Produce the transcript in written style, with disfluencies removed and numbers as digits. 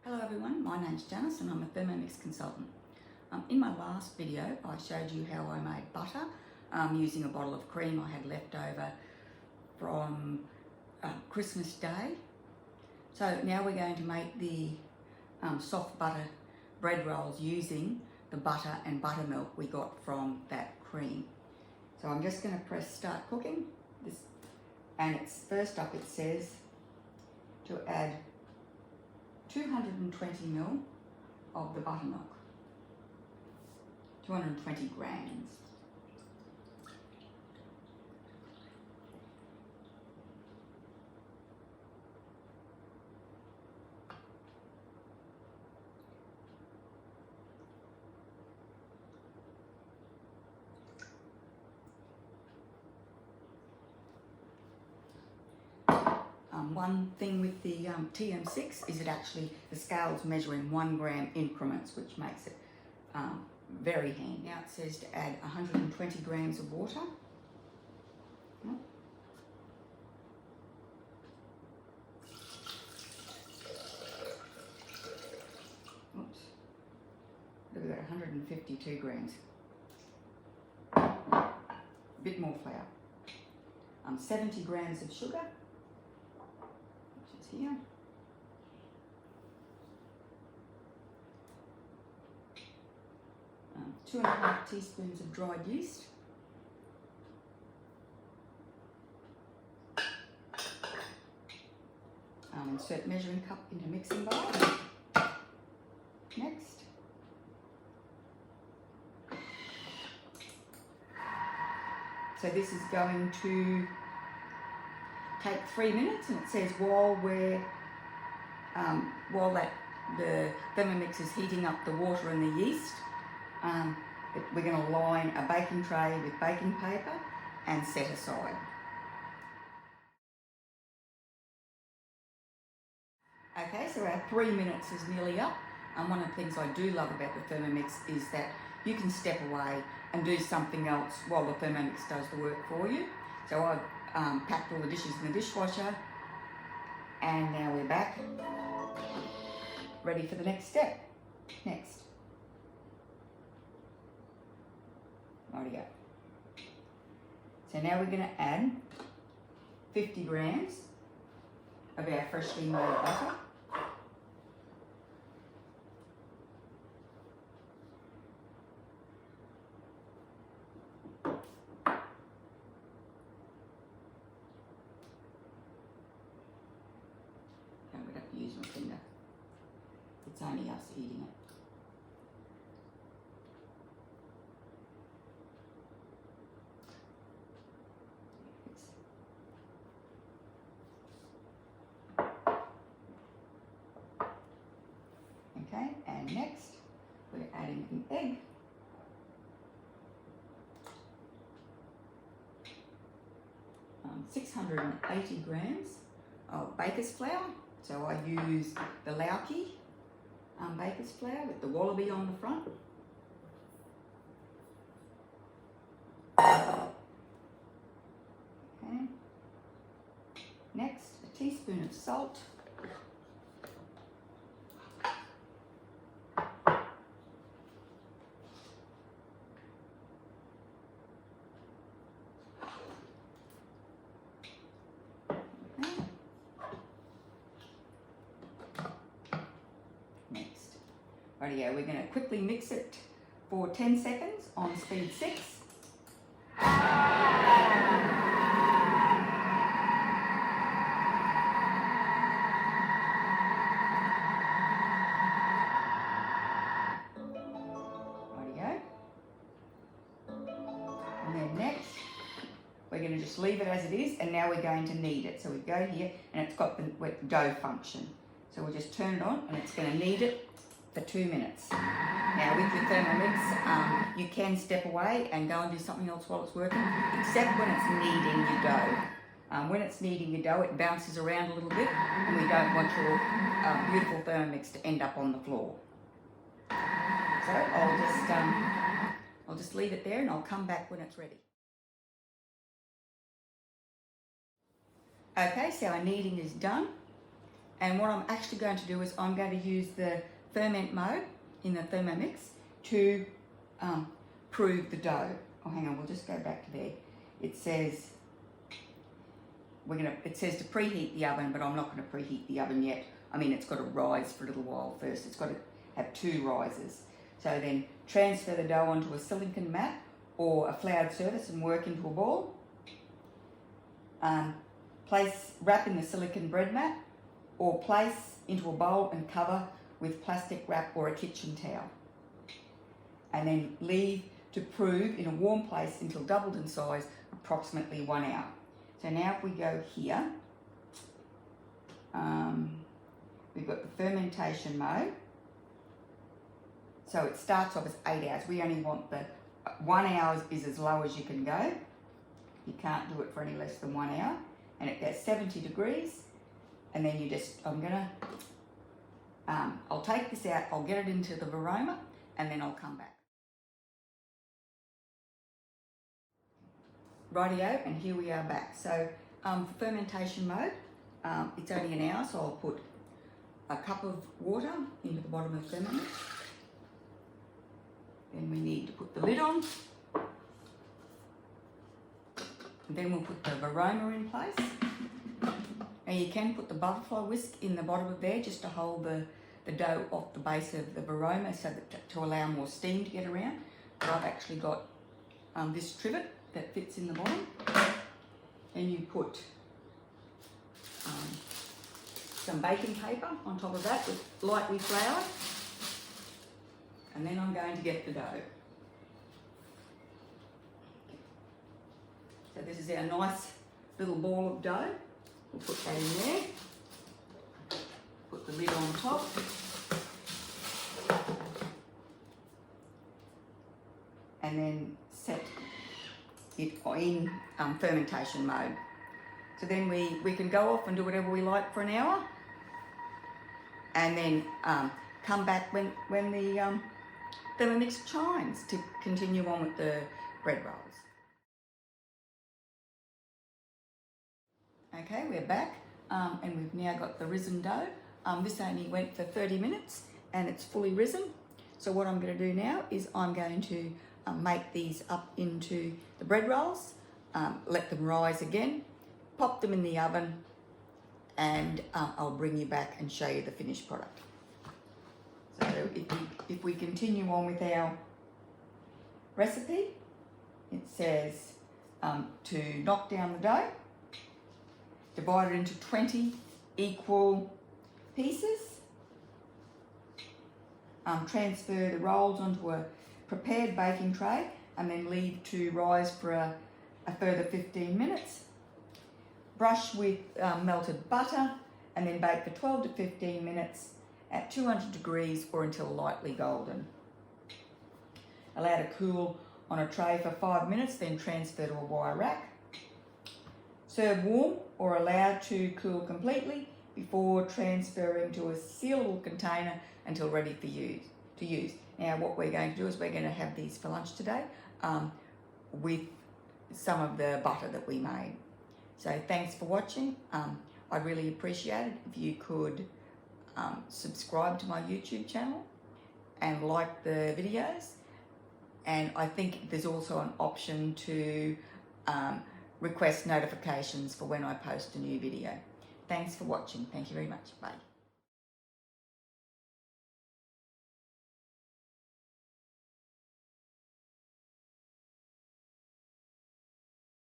Hello everyone, my name's Janice and I'm a Thermomix consultant. In my last video I showed you how I made butter using a bottle of cream I had left over from Christmas Day. So now we're going to make the soft butter bread rolls using the butter and buttermilk we got from that cream. So I'm just going to press start cooking this, and it's first up it says to add 220 ml of the buttermilk, 220 grams. One thing with the TM6 is the scale's measuring 1 gram increments, which makes it very handy. Now it says to add 120 grams of water. Oops. Look at that, 152 grams. A bit more flour. 70 grams of sugar. Here. 2.5 teaspoons of dried yeast. Insert measuring cup into mixing bowl. Next. So this is going to take 3 minutes, and it says while the Thermomix is heating up the water and the yeast, we're going to line a baking tray with baking paper and set aside. Okay, so our 3 minutes is nearly up, and one of the things I do love about the Thermomix is that you can step away and do something else while the Thermomix does the work for you. So I've packed all the dishes in the dishwasher, and now we're back ready for the next step. Next. Rightio. So now we're going to add 50 grams of our freshly made butter. Use my finger. It's only us eating it. Okay, and next we're adding an egg. Um, 680 grams of baker's flour. So I use the Lauki baker's flour with the wallaby on the front. Okay. Next, a teaspoon of salt. Rightio, we're going to quickly mix it for 10 seconds on speed 6. Rightio. And then next, we're going to just leave it as it is, and now we're going to knead it. So we go here, and it's got the wet dough function. So we'll just turn it on, and it's going to knead it for 2 minutes. Now with your Thermomix, you can step away and go and do something else while it's working, except when it's kneading your dough. When it's kneading your dough, it bounces around a little bit, and we don't want your beautiful Thermomix to end up on the floor. So I'll just leave it there, and I'll come back when it's ready. Okay, so our kneading is done, And what I'm actually going to do is I'm going to use the ferment mode in the Thermomix to prove the dough. Oh, hang on, we'll just go back to there. It says it says to preheat the oven, but I'm not going to preheat the oven yet. I mean, it's got to rise for a little while first. It's got to have 2 rises. So then transfer the dough onto a silicone mat or a floured surface and work into a ball. Wrap in the silicone bread mat or place into a bowl and cover with plastic wrap or a kitchen towel. And then leave to prove in a warm place until doubled in size, approximately 1 hour. So now if we go here, we've got the fermentation mode. So it starts off as 8 hours. We only want the 1 hour is as low as you can go. You can't do it for any less than 1 hour. And it goes 70 degrees. And then you just, I'll take this out, I'll get it into the Varoma, and then I'll come back. Rightio, and here we are back. So for fermentation mode, it's only an hour, so I'll put a cup of water into the bottom of the Thermomix. Then we need to put the lid on. And then we'll put the Varoma in place. Now you can put the butterfly whisk in the bottom of there just to hold the dough off the base of the Varoma so that to allow more steam to get around. But I've actually got this trivet that fits in the bottom. And you put some baking paper on top of that with lightly floured. And then I'm going to get the dough. So this is our nice little ball of dough. We'll put that in there. Put the lid on top. And then set it in fermentation mode. So then we can go off and do whatever we like for an hour. And then come back when the Thermomix chimes to continue on with the bread rolls. Okay, we're back and we've now got the risen dough. This only went for 30 minutes and it's fully risen. So what I'm going to do now is I'm going to make these up into the bread rolls, let them rise again, pop them in the oven, and I'll bring you back and show you the finished product. So if we continue on with our recipe, it says to knock down the dough, divide it into 20 equal pieces, transfer the rolls onto a prepared baking tray and then leave to rise for a further 15 minutes. Brush with melted butter and then bake for 12 to 15 minutes at 200 degrees or until lightly golden. Allow to cool on a tray for 5 minutes, then transfer to a wire rack. Serve warm or allow to cool completely before transferring to a sealable container until ready for to use. Now what we're going to do is we're going to have these for lunch today with some of the butter that we made. So thanks for watching. I'd really appreciate it if you could subscribe to my YouTube channel and like the videos. And I think there's also an option to request notifications for when I post a new video. Thanks for watching. Thank you very much. Bye.